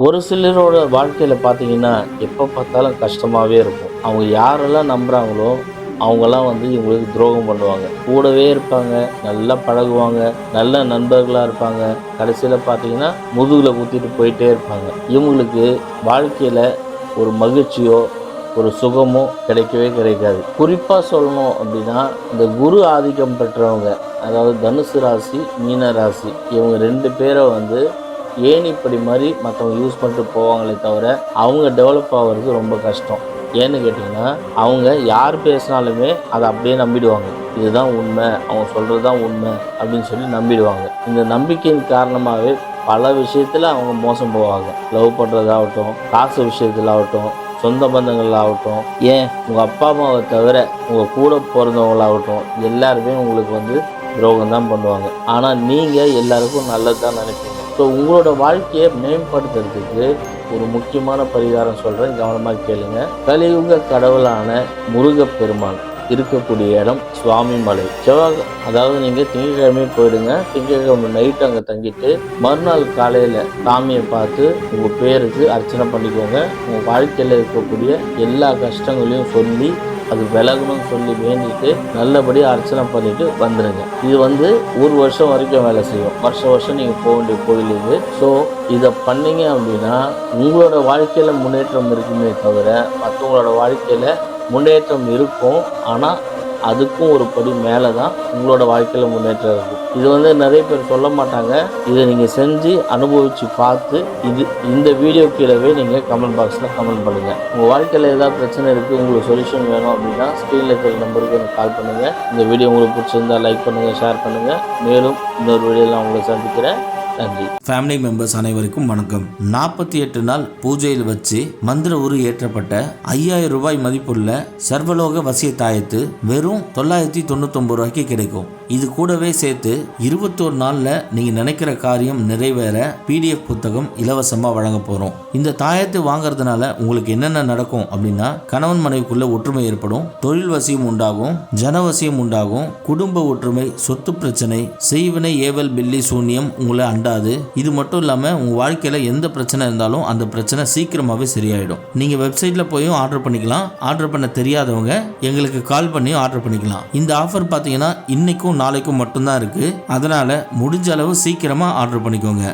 ஒரு சிலரோட வாழ்க்கையில் பார்த்தீங்கன்னா எப்போ பார்த்தாலும் கஷ்டமாகவே இருக்கும். அவங்க யாரெல்லாம் நம்புகிறாங்களோ அவங்கெல்லாம் இவங்களுக்கு துரோகம் பண்ணுவாங்க. கூடவே இருப்பாங்க, நல்லா பழகுவாங்க, நல்ல நண்பர்களாக இருப்பாங்க. கடைசியில் பார்த்தீங்கன்னா முதுகில் குத்திட்டு போயிட்டே இருப்பாங்க. இவங்களுக்கு வாழ்க்கையில் ஒரு மகிழ்ச்சியோ ஒரு சுகமோ கிடைக்கவே கிடைக்காது. குறிப்பாக சொல்லணும் அப்படின்னா இந்த குரு ஆதிக்கம் பெற்றவங்க, அதாவது தனுசு ராசி, மீன ராசி, இவங்க 2 பேரை ஏணிப்படி மாதிரி மற்றவங்க யூஸ் பண்ணிட்டு போவாங்களே தவிர அவங்க டெவலப் ஆகிறது ரொம்ப கஷ்டம். ஏன்னு கேட்டிங்கன்னா அவங்க யார் பேசினாலுமே அதை அப்படியே நம்பிடுவாங்க. இதுதான் உண்மை, அவங்க சொல்கிறது தான் உண்மை அப்படின்னு சொல்லி நம்பிடுவாங்க. இந்த நம்பிக்கையின் காரணமாகவே பல விஷயத்தில் அவங்க மோசம் போவாங்க. லவ் பண்ணுறதாகட்டும், காசு விஷயத்தில் ஆகட்டும், சொந்த பந்தங்கள் ஆகட்டும், ஏன் உங்கள் அப்பா அம்மாவை தவிர உங்கள் கூட பிறந்தவங்களாகட்டும் எல்லாருமே உங்களுக்கு துரோகம் தான் பண்ணுவாங்க. ஆனால் நீங்கள் எல்லாருக்கும் நல்லது தான் நினைப்பீங்க. ஸோ உங்களோட வாழ்க்கையை மேம்படுத்துறதுக்கு ஒரு முக்கியமான பரிகாரம் சொல்கிறேன், கவனமாக கேளுங்க. கலியுக கடவுளான முருகப்பெருமான் இருக்கக்கூடிய இடம் சுவாமி மலை. அதாவது நீங்கள் திங்கட்கிழமை போயிடுங்க. திங்கட்கிழமை நைட்டு அங்கே தங்கிட்டு மறுநாள் காலையில் சாமியை பார்த்து உங்கள் பேருக்கு அர்ச்சனை பண்ணிக்கோங்க. உங்கள் வாழ்க்கையில் இருக்கக்கூடிய எல்லா கஷ்டங்களையும் சொல்லி அது விலகணும்னு சொல்லி வேண்டிட்டு நல்லபடியாக அர்ச்சனை பண்ணிட்டு வந்துடுங்க. இது 1 வருஷம் வரைக்கும் வேலை செய்யும். வருஷம் நீங்கள் போக வேண்டிய கோயில் இது. ஸோ இதை பண்ணீங்க அப்படின்னா உங்களோட வாழ்க்கையில் முன்னேற்றம் இருக்குமே தவிர மற்றவங்களோட வாழ்க்கையில் முன்னேற்றம் இருக்கும். ஆனால் அதுக்கும் ஒரு படி மேலே தான் உங்களோட வாழ்க்கையில் முன்னேற்றம் இருக்கும். இது நிறைய பேர் சொல்ல மாட்டாங்க. இதை நீங்கள் செஞ்சு அனுபவித்து பார்த்து இந்த வீடியோ கீழவே நீங்கள் கமெண்ட் பாக்ஸில் கமெண்ட் பண்ணுங்கள். உங்கள் வாழ்க்கையில் ஏதாவது பிரச்சனை இருக்குது, உங்களுக்கு சொல்யூஷன் வேணும் அப்படின்னா ஸ்க்ரீனில் இருக்கிற நம்பருக்கு எனக்கு கால் பண்ணுங்கள். இந்த வீடியோ உங்களுக்கு பிடிச்சிருந்தால் லைக் பண்ணுங்கள், ஷேர் பண்ணுங்கள். மேலும் இன்னொரு வீடியோவில் நான் உங்களை சந்திக்கிறேன். நன்றி. ஃபேமிலி மெம்பர்ஸ் அனைவருக்கும் வணக்கம். 48 நாள் பூஜையில் வச்சு மந்திர உரு ஏற்றப்பட்ட 5000 ரூபாய் மதிப்புள்ள சர்வலோக வசிய தாயத்து வெறும் 999 ரூபாய்க்கு கிடைக்கும். இது கூடவே சேர்த்து 21 நாளில் நீங்கள் நினைக்கிற காரியம் நிறைவேற PDF புத்தகம் இலவசமாக வழங்க போகிறோம். இந்த தாயத்தை வாங்குறதுனால உங்களுக்கு என்னென்ன நடக்கும் அப்படின்னா, கணவன் மனைவிக்குள்ள ஒற்றுமை ஏற்படும், தொழில் வசியம் உண்டாகும், ஜனவசியம் உண்டாகும், குடும்ப ஒற்றுமை, சொத்து பிரச்சனை, செய்வினை, ஏவல், பில்லி, சூன்யம் உங்களை அண்டாது. இது மட்டும் இல்லாமல் உங்கள் வாழ்க்கையில் எந்த பிரச்சனை இருந்தாலும் அந்த பிரச்சனை சீக்கிரமாகவே சரியாயிடும். நீங்கள் வெப்சைட்டில் போயும் ஆர்டர் பண்ணிக்கலாம். ஆர்டர் பண்ண தெரியாதவங்க எங்களுக்கு கால் பண்ணியும் ஆர்டர் பண்ணிக்கலாம். இந்த ஆஃபர் பார்த்தீங்கன்னா இன்னைக்கும் நாளைக்கும் மட்டும்தான் இருக்குது. அதனால் முடிஞ்ச அளவு சீக்கிரமாக ஆர்டர் பண்ணிக்கோங்க.